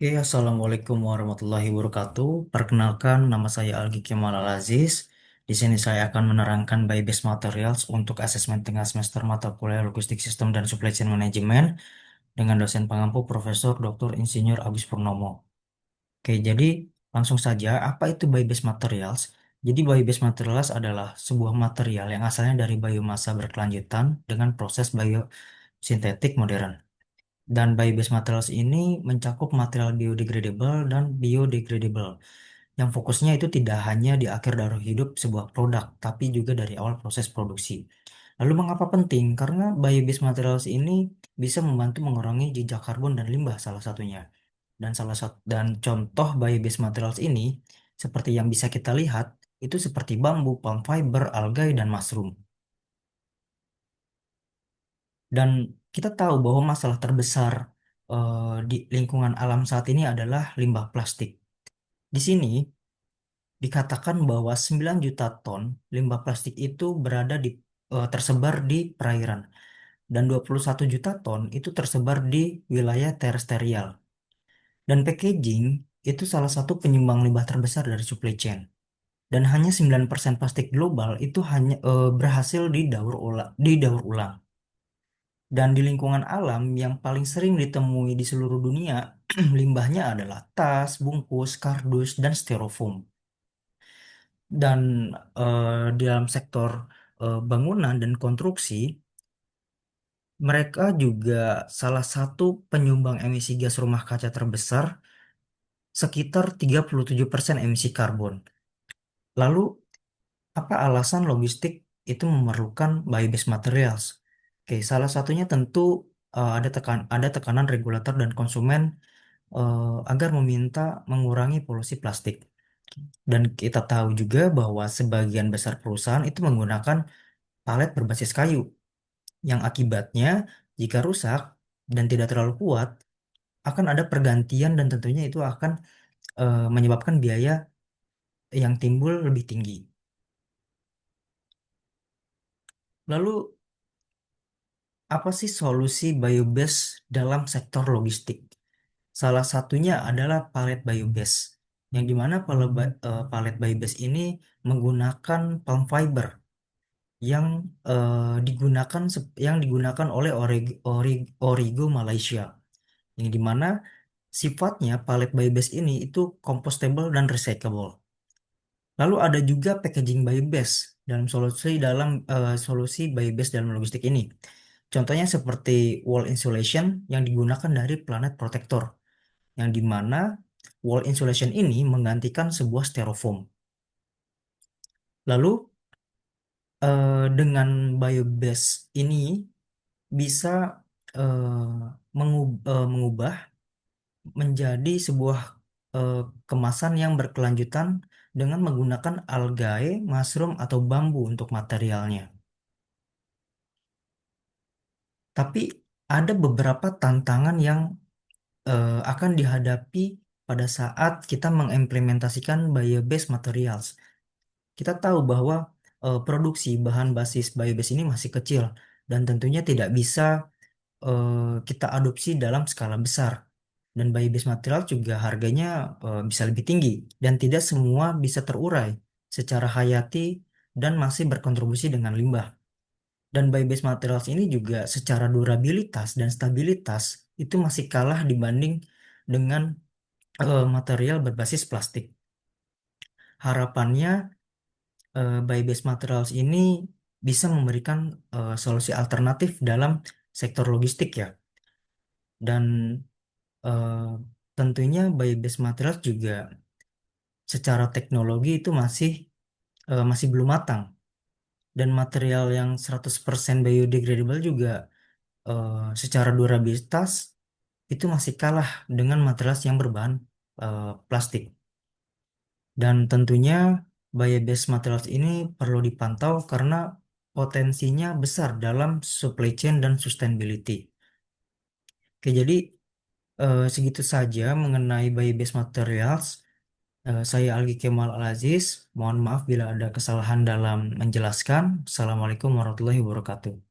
Oke, Assalamualaikum warahmatullahi wabarakatuh. Perkenalkan, nama saya Algi Kemal Al-Aziz. Di sini saya akan menerangkan Buy-Based Materials untuk asesmen tengah semester mata kuliah Logistik Sistem dan Supply Chain Management dengan dosen pengampu Profesor Dr. Insinyur Agus Purnomo. Oke, jadi langsung saja, apa itu Buy-Based Materials? Jadi Buy-Based Materials adalah sebuah material yang asalnya dari biomasa berkelanjutan dengan proses biosintetik modern. Dan bio-based materials ini mencakup material biodegradable dan biodegradable, yang fokusnya itu tidak hanya di akhir dari hidup sebuah produk, tapi juga dari awal proses produksi. Lalu mengapa penting? Karena bio-based materials ini bisa membantu mengurangi jejak karbon dan limbah salah satunya. Dan contoh bio-based materials ini seperti yang bisa kita lihat itu seperti bambu, palm fiber, algae, dan mushroom. Dan kita tahu bahwa masalah terbesar di lingkungan alam saat ini adalah limbah plastik. Di sini dikatakan bahwa 9 juta ton limbah plastik itu tersebar di perairan dan 21 juta ton itu tersebar di wilayah terestrial. Dan packaging itu salah satu penyumbang limbah terbesar dari supply chain. Dan hanya 9% plastik global itu hanya berhasil didaur ulang. Dan di lingkungan alam yang paling sering ditemui di seluruh dunia, limbahnya adalah tas, bungkus, kardus, dan styrofoam. Dan di dalam sektor bangunan dan konstruksi, mereka juga salah satu penyumbang emisi gas rumah kaca terbesar, sekitar 37% emisi karbon. Lalu, apa alasan logistik itu memerlukan bio-based materials? Oke, salah satunya tentu ada tekanan regulator dan konsumen agar meminta mengurangi polusi plastik. Dan kita tahu juga bahwa sebagian besar perusahaan itu menggunakan palet berbasis kayu, yang akibatnya jika rusak dan tidak terlalu kuat, akan ada pergantian dan tentunya itu akan menyebabkan biaya yang timbul lebih tinggi. Lalu, apa sih solusi biobase dalam sektor logistik? Salah satunya adalah palet biobase, yang dimana palet biobase ini menggunakan palm fiber yang digunakan oleh Origo Malaysia, yang dimana sifatnya palet biobase ini itu compostable dan recyclable. Lalu ada juga packaging biobase dalam solusi biobase dalam logistik ini. Contohnya seperti wall insulation yang digunakan dari Planet Protector, yang dimana wall insulation ini menggantikan sebuah styrofoam. Lalu dengan biobase ini bisa mengubah menjadi sebuah eh, kemasan yang berkelanjutan dengan menggunakan algae, mushroom, atau bambu untuk materialnya. Tapi ada beberapa tantangan yang akan dihadapi pada saat kita mengimplementasikan bio-based materials. Kita tahu bahwa produksi bahan basis bio-based ini masih kecil dan tentunya tidak bisa eh, kita adopsi dalam skala besar. Dan bio-based material juga harganya bisa lebih tinggi dan tidak semua bisa terurai secara hayati dan masih berkontribusi dengan limbah. Dan bio-based materials ini juga secara durabilitas dan stabilitas itu masih kalah dibanding dengan material berbasis plastik. Harapannya bio-based materials ini bisa memberikan solusi alternatif dalam sektor logistik ya. Dan eh, tentunya bio-based materials juga secara teknologi itu masih belum matang. Dan material yang 100% biodegradable juga secara durabilitas itu masih kalah dengan material yang berbahan plastik. Dan tentunya bio-based materials ini perlu dipantau karena potensinya besar dalam supply chain dan sustainability. Oke, jadi segitu saja mengenai bio-based materials. Saya Algi Kemal Al-Aziz. Mohon maaf bila ada kesalahan dalam menjelaskan. Assalamualaikum warahmatullahi wabarakatuh.